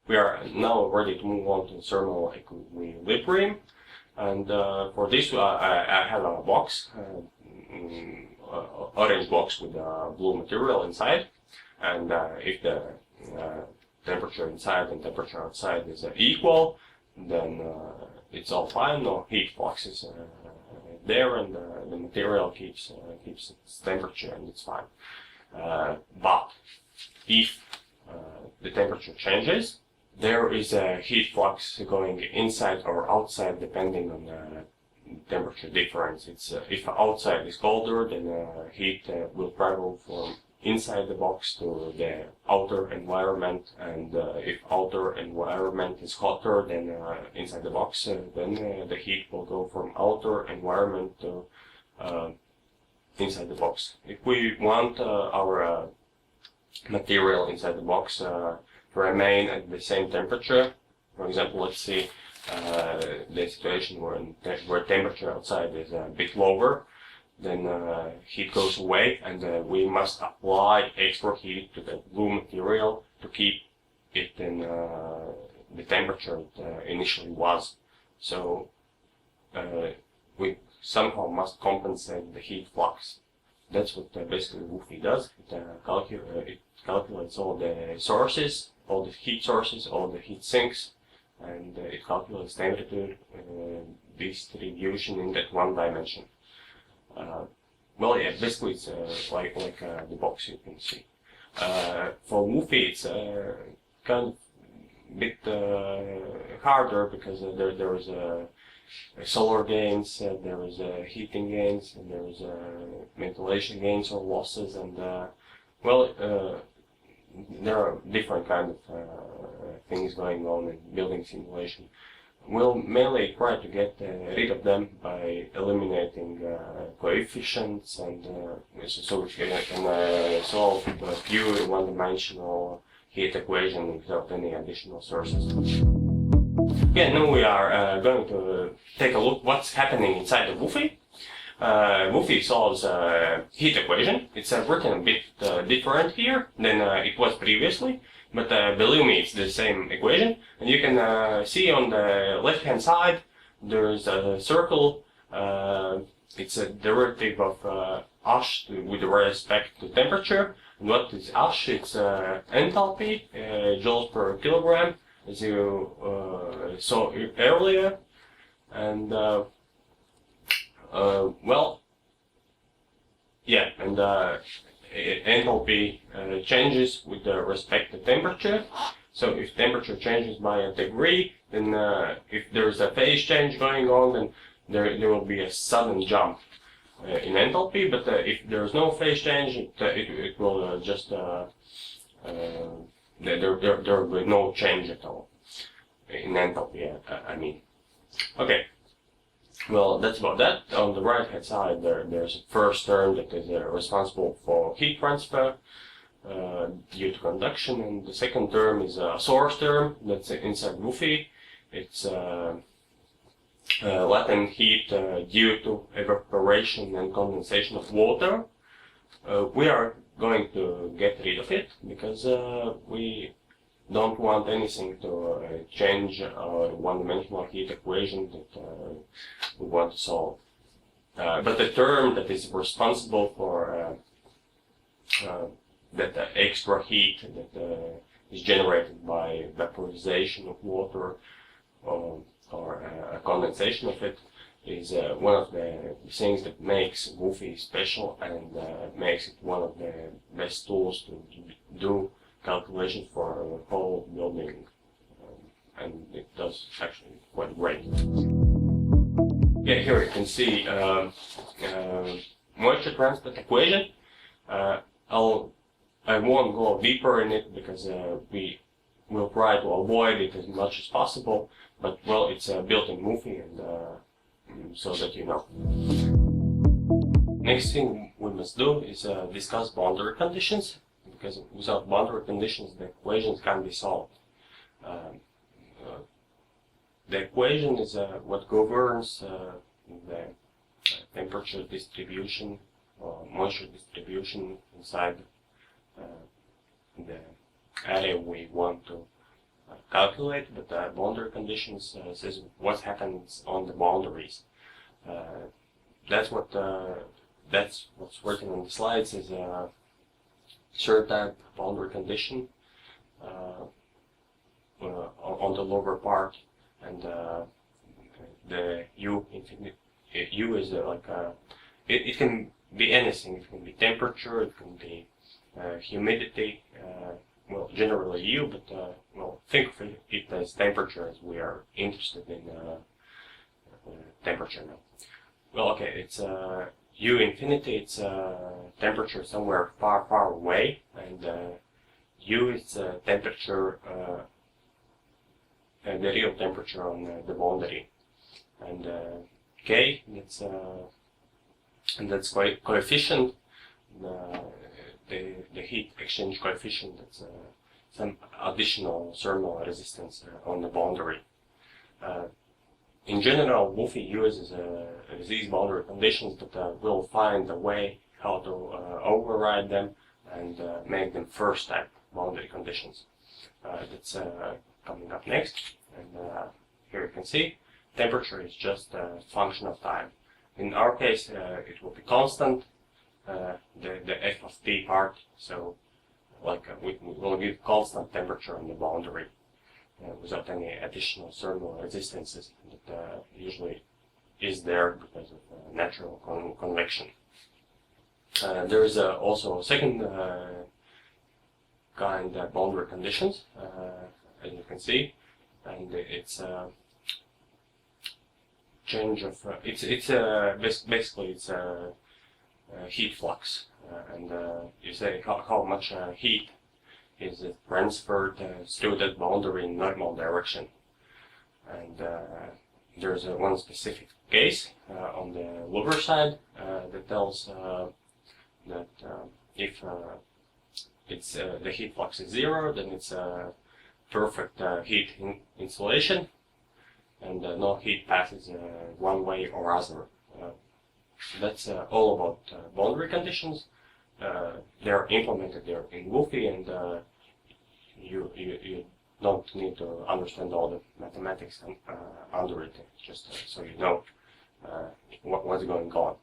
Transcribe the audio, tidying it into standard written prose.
We are now ready to move on to thermal equilibrium, and for this I have a box, orange box with blue material inside, and if the temperature inside and temperature outside is equal, then it's all fine. No heat flux is there, and the material keeps its temperature, and it's fine. But if the temperature changes, there is a heat flux going inside or outside depending on the temperature difference. It's if outside is colder, then heat will travel from inside the box to the outer environment, and if outer environment is hotter than inside the box, then the heat will go from outer environment to inside the box. If we want our material inside the box to remain at the same temperature, for example, let's see the situation where temperature outside is a bit lower, then heat goes away, and we must apply extra heat to the blue material to keep it in the temperature it initially was. So we somehow must compensate the heat flux. That's what basically WUFI does. It calculates all the sources, all the heat sources, all the heat sinks, and it calculates the amplitude distribution in that one dimension. Well, yeah, basically it's like the box you can see. For WUFI, it's kind of a bit harder because there is solar gains, there is heating gains, and there is ventilation gains or losses, and well, there are different kind of things going on in building simulation. We'll mainly try to get rid of them by eliminating coefficients, and so we can solve the pure one-dimensional heat equation without any additional sources. Okay, now we are going to take a look what's happening inside the WUFI. WUFI solves a heat equation. It's written a bit different here than it was previously, but believe me, it's the same equation. And you can see on the left-hand side there's a circle. It's a derivative of H with respect to temperature. And what is H? It's enthalpy, joules per kilogram, as you saw earlier. And well, yeah, and enthalpy changes with respect to temperature. So if temperature changes by a degree, then if there's a phase change going on, then there will be a sudden jump in enthalpy. But if there's no phase change, it will just there will be no change at all in enthalpy. I mean, okay. Well, that's about that. On the right-hand side, there's a first term that is responsible for heat transfer due to conduction, and the second term is a source term that's inside WUFI. It's latent heat due to evaporation and condensation of water. We are going to get rid of it because we don't want anything to change our one-dimensional heat equation that we want to solve. But the term that is responsible for that extra heat that is generated by vaporization of water or a condensation of it is one of the things that makes WUFI special and makes it one of the best tools to do calculations for a whole building, and it does actually quite great. Yeah, here you can see moisture transport equation. I won't go deeper in it because we will try to avoid it as much as possible, but well, it's built in WUFI, and so that you know. Next thing we must do is discuss boundary conditions, because without boundary conditions the equations can't be solved. The equation is what governs the temperature distribution or moisture distribution inside the area we want to calculate, but boundary conditions says what happens on the boundaries. That's what's written on the slides is a third type boundary condition on the lower part, and the U is it can be anything. It can be temperature, it can be humidity. Well, generally U, but well, think of it as temperature, as we are interested in temperature now. Well, okay, it's U infinity. It's temperature somewhere far away, and U is temperature, the real temperature on the boundary, and K that's coefficient. The heat exchange coefficient, that's some additional thermal resistance on the boundary. In general, WUFI uses these boundary conditions, but we'll find a way how to override them and make them first type boundary conditions. That's coming up next. And here you can see temperature is just a function of time. In our case, it will be constant. The f of t part, so we will give constant temperature on the boundary without any additional thermal resistances that usually is there because of natural convection. There is also a second kind of boundary conditions, as you can see, and it's change of basically it's heat flux, and you say how much heat is transferred through that boundary in normal direction. And there's one specific case on the lower side that tells that if it's the heat flux is zero, then it's perfect heat insulation, and no heat passes one way or other. That's all about boundary conditions. They're implemented there in WUFI, and you don't need to understand all the mathematics under it, just so you know what's going on.